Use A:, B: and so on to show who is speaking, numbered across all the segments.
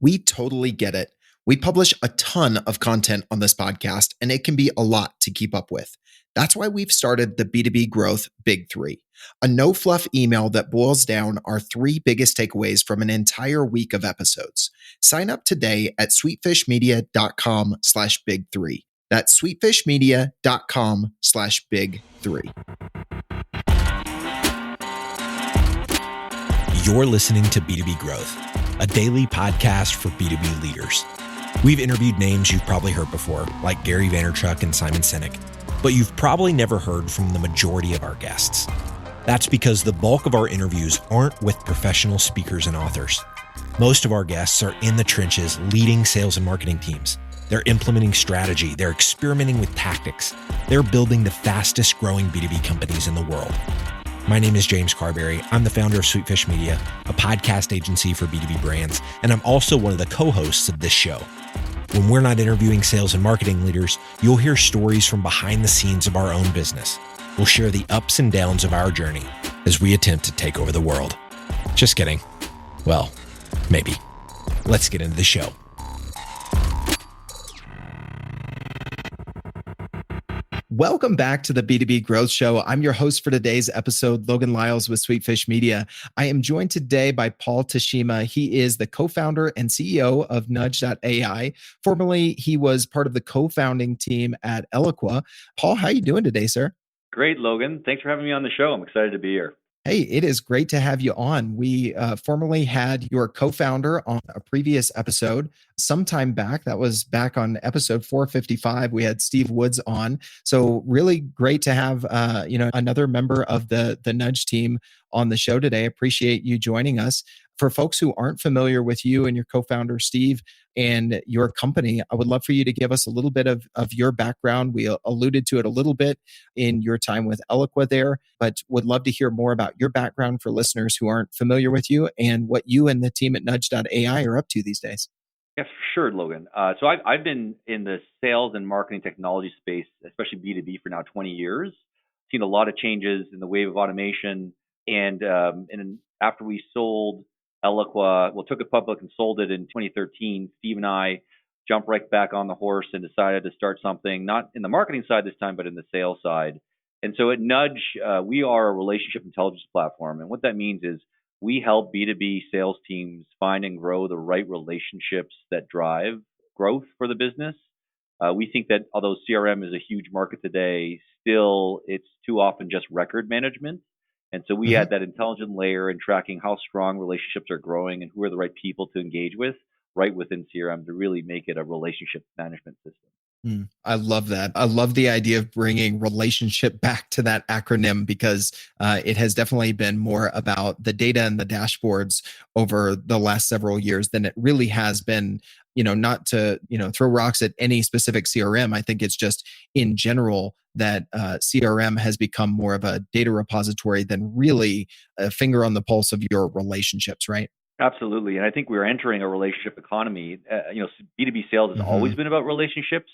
A: We totally get it. We publish a ton of content on this podcast, and it can be a lot to keep up with. That's why we've started the B2B Growth Big Three, a no fluff email that boils down our three biggest takeaways from an entire week of episodes. Sign up today at sweetfishmedia.com/big3. That's sweetfishmedia.com/big3.
B: You're listening to B2B Growth, a daily podcast for B2B leaders. We've interviewed names you've probably heard before, like Gary Vaynerchuk and Simon Sinek, but you've probably never heard from the majority of our guests. That's because the bulk of our interviews aren't with professional speakers and authors. Most of our guests are in the trenches leading sales and marketing teams. They're implementing strategy. They're experimenting with tactics. They're building the fastest growing B2B companies in the world. My name is James Carberry. I'm the founder of Sweetfish Media, a podcast agency for B2B brands, and I'm also one of the co-hosts of this show. When we're not interviewing sales and marketing leaders, you'll hear stories from behind the scenes of our own business. We'll share the ups and downs of our journey as we attempt to take over the world. Just kidding. Well, maybe. Let's get into the show.
A: Welcome back to the B2B Growth Show. I'm your host for today's episode, Logan Lyles with Sweetfish Media. I am joined today by Paul Teshima. He is the co-founder and CEO of Nudge.ai. Formerly, he was part of the co-founding team at Eloqua. Paul, how are you doing today, sir?
C: Great, Logan. Thanks for having me on the show. I'm excited to be here.
A: Hey, it is great to have you on. We formerly had your co-founder on a previous episode sometime back. That was back on episode 455. We had Steve Woods on. So really great to have another member of the Nudge team on the show today. Appreciate you joining us. For folks who aren't familiar with you and your co-founder, Steve, and your company, I would love for you to give us a little bit of your background. We alluded to it a little bit in your time with Eloqua there, but would love to hear more about your background for listeners who aren't familiar with you and what you and the team at Nudge.ai are up to these days.
C: Yeah, for sure, Logan. So I've been in the sales and marketing technology space, especially B2B, for now 20 years. Seen a lot of changes in the wave of automation. And after we sold Eloqua, took it public and sold it in 2013, Steve and I jumped right back on the horse and decided to start something, not in the marketing side this time, but in the sales side. And so at Nudge, we are a relationship intelligence platform. And what that means is we help B2B sales teams find and grow the right relationships that drive growth for the business. We think that although CRM is a huge market today, still it's too often just record management. And so we add that intelligent layer in tracking how strong relationships are growing and who are the right people to engage with right within CRM to really make it a relationship management system.
A: I love that. I love the idea of bringing relationship back to that acronym because it has definitely been more about the data and the dashboards over the last several years than it really has been, not to, throw rocks at any specific CRM. I think it's just in general that CRM has become more of a data repository than really a finger on the pulse of your relationships, right?
C: Absolutely. And I think we're entering a relationship economy. B2B sales has always been about relationships,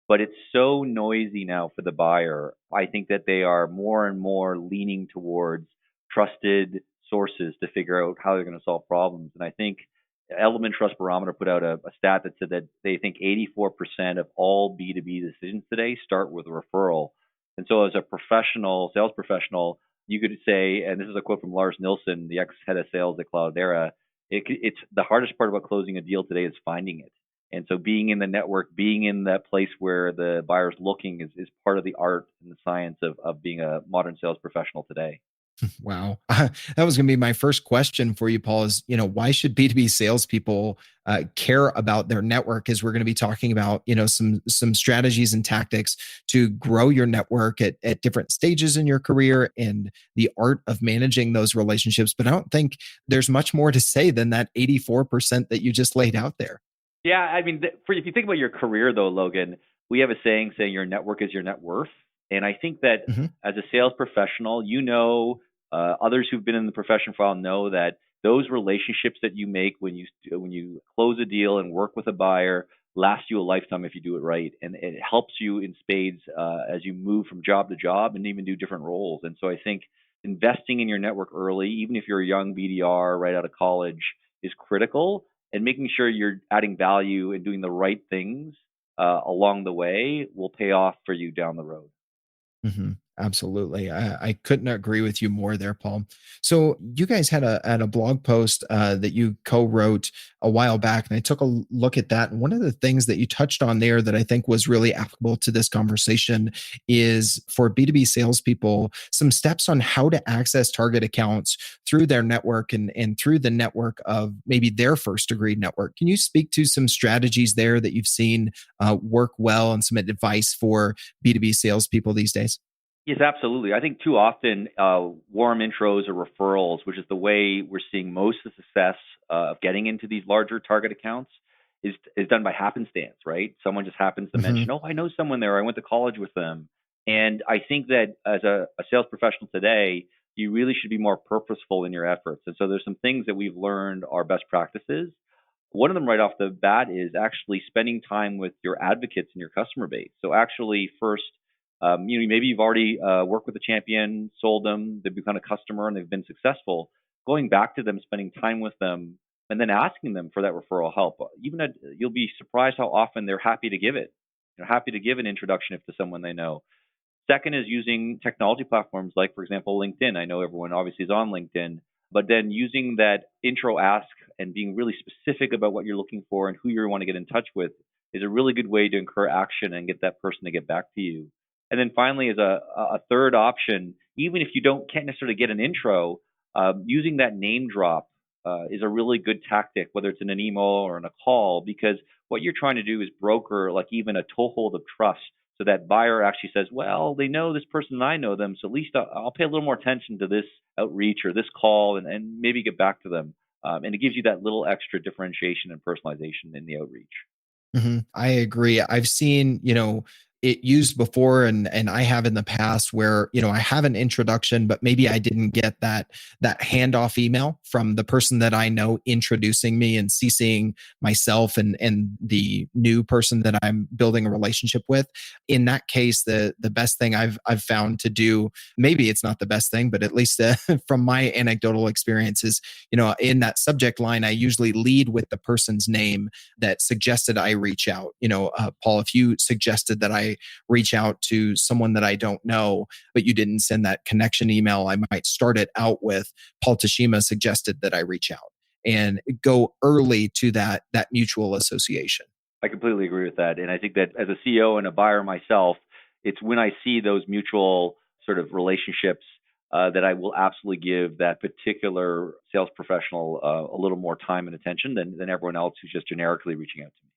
C: but it's so noisy now for the buyer. I think that they are more and more leaning towards trusted sources to figure out how they're going to solve problems. And I think Element Trust Barometer put out a stat that said that they think 84% of all B2B decisions today start with a referral. And so as a professional, sales professional, you could say, and this is a quote from Lars Nilsson, the ex-head of sales at Cloudera, it's the hardest part about closing a deal today is finding it. And so being in the network, being in that place where the buyer's looking is part of the art and the science of being a modern sales professional today.
A: Wow. That was going to be my first question for you, Paul, is, why should B2B salespeople care about their network? As we're going to be talking about, some strategies and tactics to grow your network at different stages in your career and the art of managing those relationships. But I don't think there's much more to say than that 84% that you just laid out there.
C: Yeah. I mean, if you think about your career though, Logan, we have a saying your network is your net worth. And I think that as a sales professional, others who've been in the profession for a while know that those relationships that you make when you close a deal and work with a buyer last you a lifetime if you do it right, and it helps you in spades as you move from job to job and even do different roles. And so I think investing in your network early, even if you're a young BDR right out of college, is critical. and making sure you're adding value and doing the right things along the way will pay off for you down the road.
A: Absolutely. I couldn't agree with you more there, Paul. So you guys had a blog post that you co-wrote a while back, and I took a look at that. And one of the things that you touched on there that I think was really applicable to this conversation is for B2B salespeople, some steps on how to access target accounts through their network and through the network of maybe their first degree network. Can you speak to some strategies there that you've seen work well and some advice for B2B salespeople these days?
C: Yes, absolutely. I think too often warm intros or referrals, which is the way we're seeing most of the success of getting into these larger target accounts, is done by happenstance, right? Someone just happens to
A: Hmm.
C: mention, "Oh, I know someone there. I went to college with them." And I think that as a sales professional today, you really should be more purposeful in your efforts. And so there's some things that we've learned are best practices. One of them right off the bat is actually spending time with your advocates in your customer base. So actually first, maybe you've already worked with a champion, sold them, they've become a customer and they've been successful. Going back to them, spending time with them, and then asking them for that referral help. You'll be surprised how often they're happy to give it. They're happy to give an introduction if to someone they know. Second is using technology platforms like, for example, LinkedIn. I know everyone obviously is on LinkedIn, but then using that intro ask and being really specific about what you're looking for and who you want to get in touch with is a really good way to incur action and get that person to get back to you. And then finally, as a third option, even if you can't necessarily get an intro, using that name drop is a really good tactic, whether it's in an email or in a call, because what you're trying to do is broker like even a toehold of trust so that buyer actually says, well, they know this person and I know them, so at least I'll pay a little more attention to this outreach or this call and maybe get back to them. And it gives you that little extra differentiation and personalization in the outreach.
A: I agree. I've seen, it used before and I have in the past where, I have an introduction, but maybe I didn't get that handoff email from the person that I know introducing me and CCing myself and the new person that I'm building a relationship with. In that case, the best thing I've found to do, maybe it's not the best thing, but at least from my anecdotal experience is, in that subject line, I usually lead with the person's name that suggested I reach out. Paul, if you suggested that I reach out to someone that I don't know, but you didn't send that connection email, I might start it out with Paul Teshima suggested that I reach out and go early to that mutual association.
C: I completely agree with that. And I think that as a CEO and a buyer myself, it's when I see those mutual sort of relationships that I will absolutely give that particular sales professional a little more time and attention than everyone else who's just generically reaching out to me.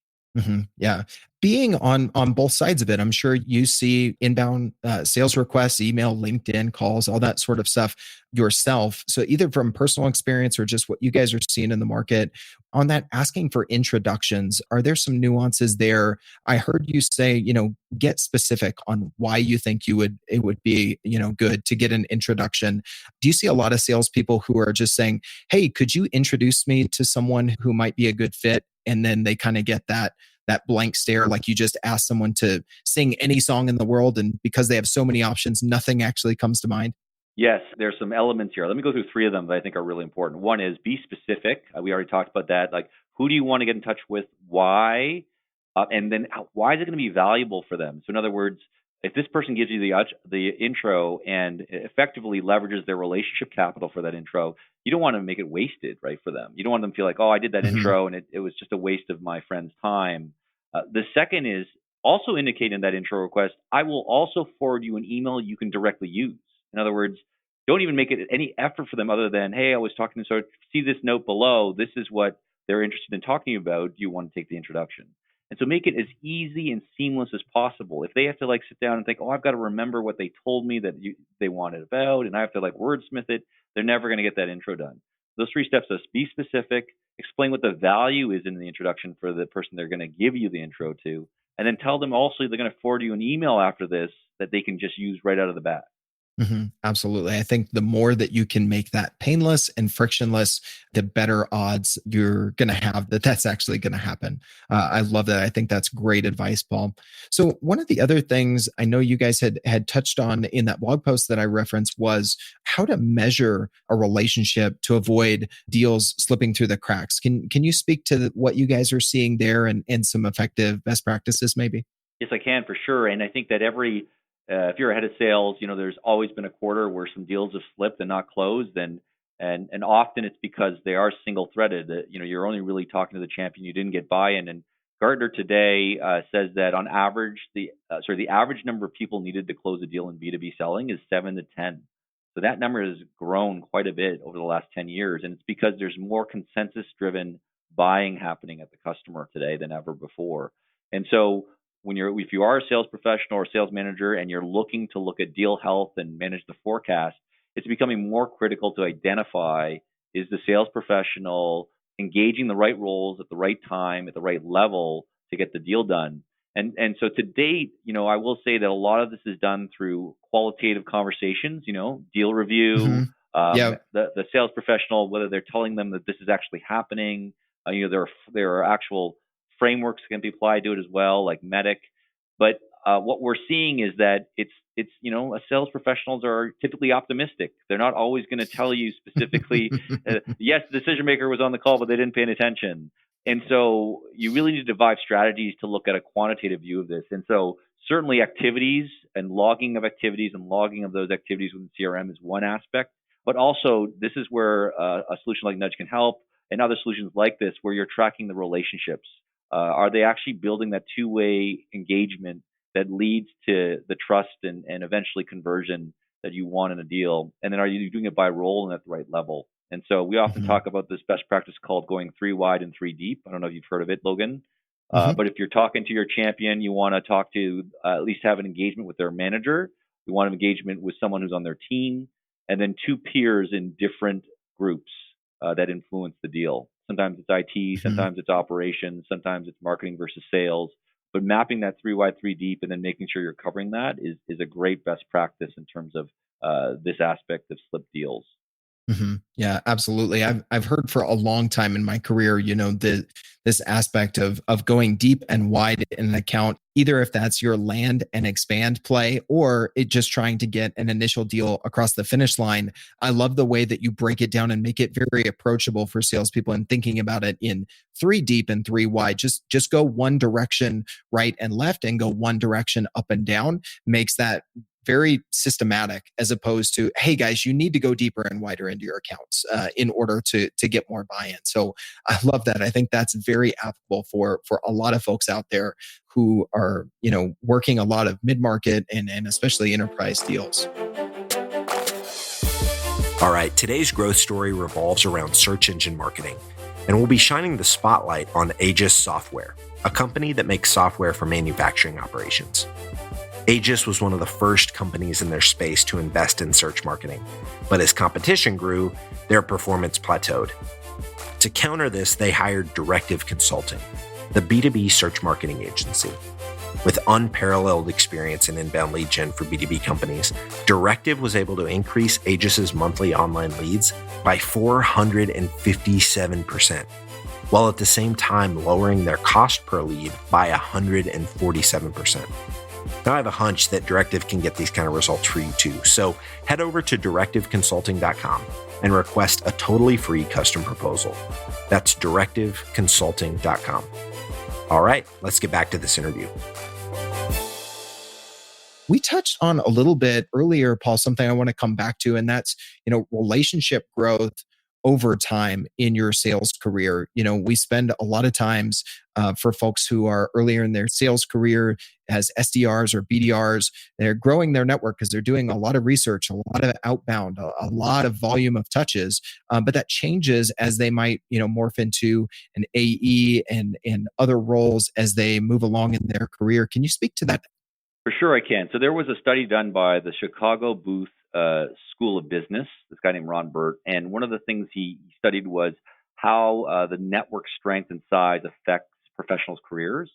A: Yeah, being on both sides of it, I'm sure you see inbound sales requests, email, LinkedIn calls, all that sort of stuff yourself. So either from personal experience or just what you guys are seeing in the market on that asking for introductions, are there some nuances there? I heard you say, get specific on why you think it would be, good to get an introduction. Do you see a lot of salespeople who are just saying, "Hey, could you introduce me to someone who might be a good fit?" And then they kind of get that blank stare, like you just ask someone to sing any song in the world, and because they have so many options, nothing actually comes to mind.
C: Yes, there's some elements here. Let me go through three of them that I think are really important. One is be specific. We already talked about that. Like, who do you want to get in touch with? Why? And then why is it going to be valuable for them? So, in other words, if this person gives you the intro and effectively leverages their relationship capital for that intro, you don't want to make it wasted, right, for them. You don't want them to feel like, oh, I did that
A: Hmm.
C: intro and it was just a waste of my friend's time. The second is also indicate in that intro request, I will also forward you an email you can directly use. In other words, don't even make it any effort for them other than, hey, I was talking to so see this note below. This is what they're interested in talking about. Do you want to take the introduction? And so make it as easy and seamless as possible. If they have to like sit down and think, oh, I've got to remember what they told me that they wanted about, and I have to like wordsmith it, they're never going to get that intro done. Those three steps are be specific, explain what the value is in the introduction for the person they're going to give you the intro to, and then tell them also they're going to forward you an email after this that they can just use right out of the bat.
A: Absolutely. I think the more that you can make that painless and frictionless, the better odds you're going to have that that's actually going to happen. I love that. I think that's great advice, Paul. So one of the other things I know you guys had touched on in that blog post that I referenced was how to measure a relationship to avoid deals slipping through the cracks. Can you speak to what you guys are seeing there and some effective best practices maybe?
C: Yes, I can for sure. And I think that if you're a head of sales, there's always been a quarter where some deals have slipped and not closed, and often it's because they are single threaded. You're only really talking to the champion. You didn't get buy-in. And Gartner today says that on average, the average number of people needed to close a deal in B2B selling is 7 to 10. So that number has grown quite a bit over the last 10 years, and it's because there's more consensus-driven buying happening at the customer today than ever before. And so if you are a sales professional or sales manager and you're looking to look at deal health and manage the forecast, it's becoming more critical to identify, is the sales professional engaging the right roles at the right time at the right level to get the deal done. And so to date, I will say that a lot of this is done through qualitative conversations, deal review,
A: hmm Yeah.
C: the sales professional, whether they're telling them that this is actually happening. There are actual frameworks that can be applied to it as well, like Medic. But what we're seeing is that sales professionals are typically optimistic. They're not always going to tell you specifically, yes, the decision maker was on the call, but they didn't pay any attention. And so you really need to devise strategies to look at a quantitative view of this. And so certainly activities and logging of activities and logging of those activities within CRM is one aspect. But also, this is where a solution like Nudge can help, and other solutions like this, where you're tracking the relationships. Are they actually building that two-way engagement that leads to the trust and eventually conversion that you want in a deal? And then are you doing it by role and at the right level? And so we often
A: hmm
C: talk about this best practice called going 3 wide and 3 deep. I don't know if you've heard of it, Logan.
A: hmm
C: But if you're talking to your champion, you want to talk to at least have an engagement with their manager. You want an engagement with someone who's on their team, and then two peers in different groups that influence the deal. Sometimes it's IT,
A: hmm
C: sometimes it's operations, sometimes it's marketing versus sales. But mapping that 3 wide, 3 deep, and then making sure you're covering that is a great best practice in terms of this aspect of slip deals.
A: Yeah, absolutely. I've heard for a long time in my career, this aspect of going deep and wide in an account, either if that's your land and expand play or it just trying to get an initial deal across the finish line. I love the way that you break it down and make it very approachable for salespeople and thinking about it in 3 deep and 3 wide. Just go one direction right and left and go one direction up and down makes that very systematic as opposed to, hey guys, you need to go deeper and wider into your accounts in order to get more buy-in. So I love that. I think that's very applicable for a lot of folks out there who are working a lot of mid-market and especially enterprise deals.
B: All right, today's growth story revolves around search engine marketing, and we'll be shining the spotlight on Aegis Software, a company that makes software for manufacturing operations. Aegis was one of the first companies in their space to invest in search marketing, but as competition grew, their performance plateaued. To counter this, they hired Directive Consulting, the B2B search marketing agency. With unparalleled experience in inbound lead gen for B2B companies, Directive was able to increase Aegis's monthly online leads by 457%, while at the same time lowering their cost per lead by 147%. Now I have a hunch that Directive can get these kind of results for you too. So head over to directiveconsulting.com and request a totally free custom proposal. That's directiveconsulting.com. All right, let's get back to this interview.
A: We touched on a little bit earlier, Paul, something I want to come back to, and that's, relationship growth over time in your sales career. We spend a lot of times for folks who are earlier in their sales career as SDRs or BDRs, they're growing their network because they're doing a lot of research, a lot of outbound, a lot of volume of touches. But that changes as they might, morph into an AE and other roles as they move along in their career. Can you speak to that?
C: For sure, I can. So there was a study done by the Chicago Booth School of Business, this guy named Ron Burt, and one of the things he studied was how the network strength and size affects professionals' careers.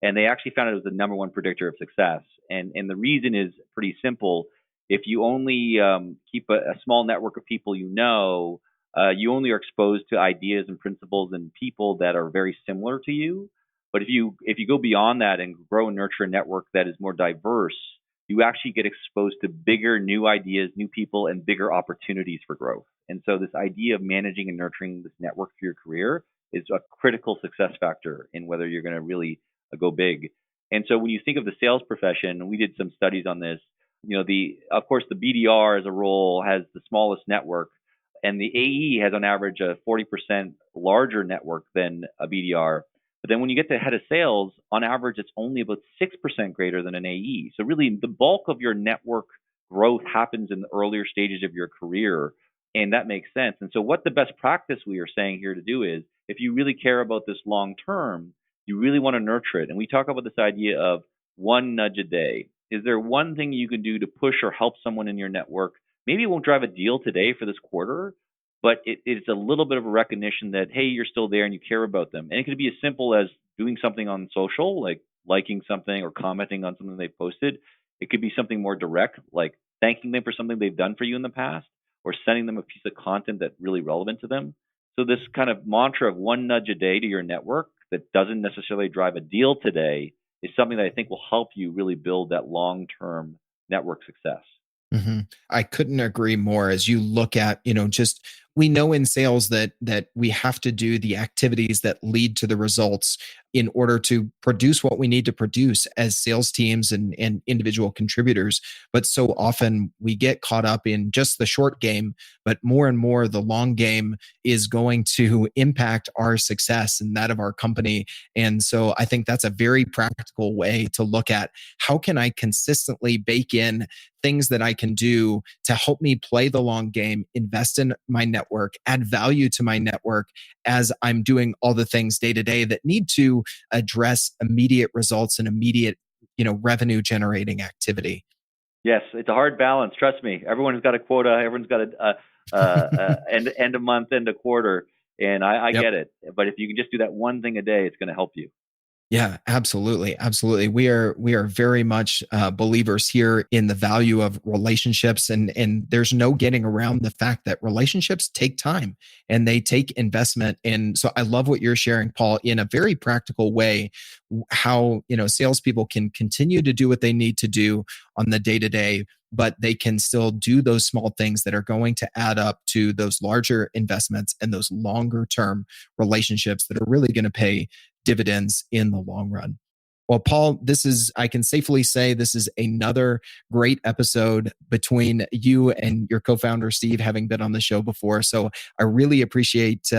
C: And they actually found it was the number one predictor of success. And the reason is pretty simple. If you only keep a small network of people you only are exposed to ideas and principles and people that are very similar to you. But if you go beyond that and grow and nurture a network that is more diverse, you actually get exposed to bigger new ideas, new people, and bigger opportunities for growth. And so this idea of managing and nurturing this network for your career is a critical success factor in whether you're going to really go big. And so when you think of the sales profession, we did some studies on this. Of course, the BDR as a role has the smallest network, and the AE has on average a 40% larger network than a BDR. But then when you get to head of sales, on average, it's only about 6% greater than an AE. So really, the bulk of your network growth happens in the earlier stages of your career, and that makes sense. And so what the best practice we are saying here to do is, if you really care about this long term, you really want to nurture it. And we talk about this idea of one nudge a day. Is there one thing you can do to push or help someone in your network? Maybe it won't drive a deal today for this quarter, but it's a little bit of a recognition that, hey, you're still there and you care about them. And it could be as simple as doing something on social, like liking something or commenting on something they posted. It could be something more direct, like thanking them for something they've done for you in the past, or sending them a piece of content that's really relevant to them. So this kind of mantra of one nudge a day to your network that doesn't necessarily drive a deal today is something that I think will help you really build that long-term network success.
A: Mm-hmm. I couldn't agree more. As you look at, we know in sales that we have to do the activities that lead to the results in order to produce what we need to produce as sales teams and individual contributors. But so often we get caught up in just the short game, but more and more the long game is going to impact our success and that of our company. And so I think that's a very practical way to look at how can I consistently bake in things that I can do to help me play the long game, invest in my network, add value to my network as I'm doing all the things day to day that need to address immediate results and immediate, revenue generating activity.
C: Yes, it's a hard balance. Trust me. Everyone's got a quota. Everyone's got end of month, end of quarter, and I get it. But if you can just do that one thing a day, it's going to help you.
A: Yeah, absolutely. Absolutely. We are very much believers here in the value of relationships, and there's no getting around the fact that relationships take time and they take investment. And so I love what you're sharing, Paul, in a very practical way, how, salespeople can continue to do what they need to do on the day-to-day, but they can still do those small things that are going to add up to those larger investments and those longer term relationships that are really going to pay dividends in the long run. Well, Paul, I can safely say this is another great episode between you and your co-founder, Steve, having been on the show before. So I really appreciate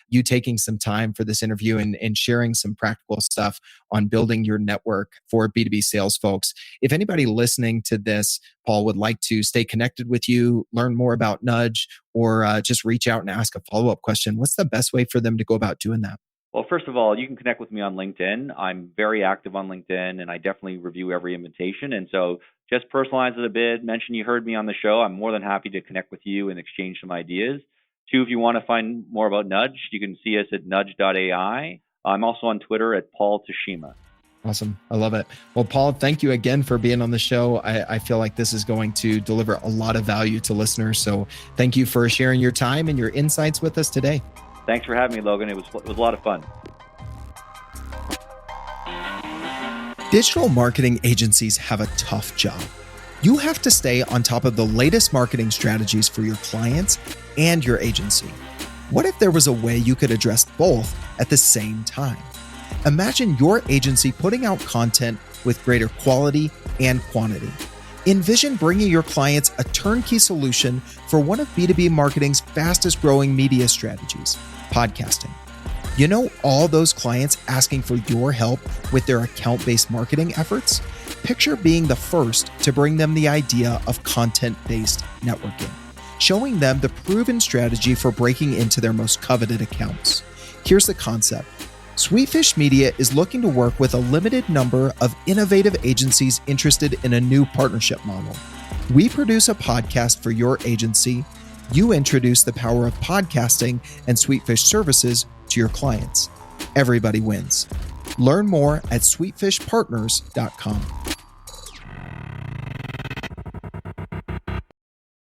A: you taking some time for this interview and sharing some practical stuff on building your network for B2B sales folks. If anybody listening to this, Paul, would like to stay connected with you, learn more about Nudge, or just reach out and ask a follow-up question, what's the best way for them to go about doing that?
C: Well, first of all, you can connect with me on LinkedIn. I'm very active on LinkedIn, and I definitely review every invitation. And so just personalize it a bit, mention you heard me on the show. I'm more than happy to connect with you and exchange some ideas. Two, if you want to find more about Nudge, you can see us at Nudge.ai. I'm also on Twitter at Paul Teshima.
A: Awesome. I love it. Well, Paul, thank you again for being on the show. I feel like this is going to deliver a lot of value to listeners. So thank you for sharing your time and your insights with us today.
C: Thanks for having me, Logan. It was a lot of fun.
A: Digital marketing agencies have a tough job. You have to stay on top of the latest marketing strategies for your clients and your agency. What if there was a way you could address both at the same time? Imagine your agency putting out content with greater quality and quantity. Envision bringing your clients a turnkey solution for one of B2B marketing's fastest growing media strategies, podcasting. You know, all those clients asking for your help with their account-based marketing efforts? Picture being the first to bring them the idea of content-based networking, showing them the proven strategy for breaking into their most coveted accounts. Here's the concept. Sweetfish Media is looking to work with a limited number of innovative agencies interested in a new partnership model. We produce a podcast for your agency. You introduce the power of podcasting and Sweetfish services to your clients. Everybody wins. Learn more at sweetfishpartners.com.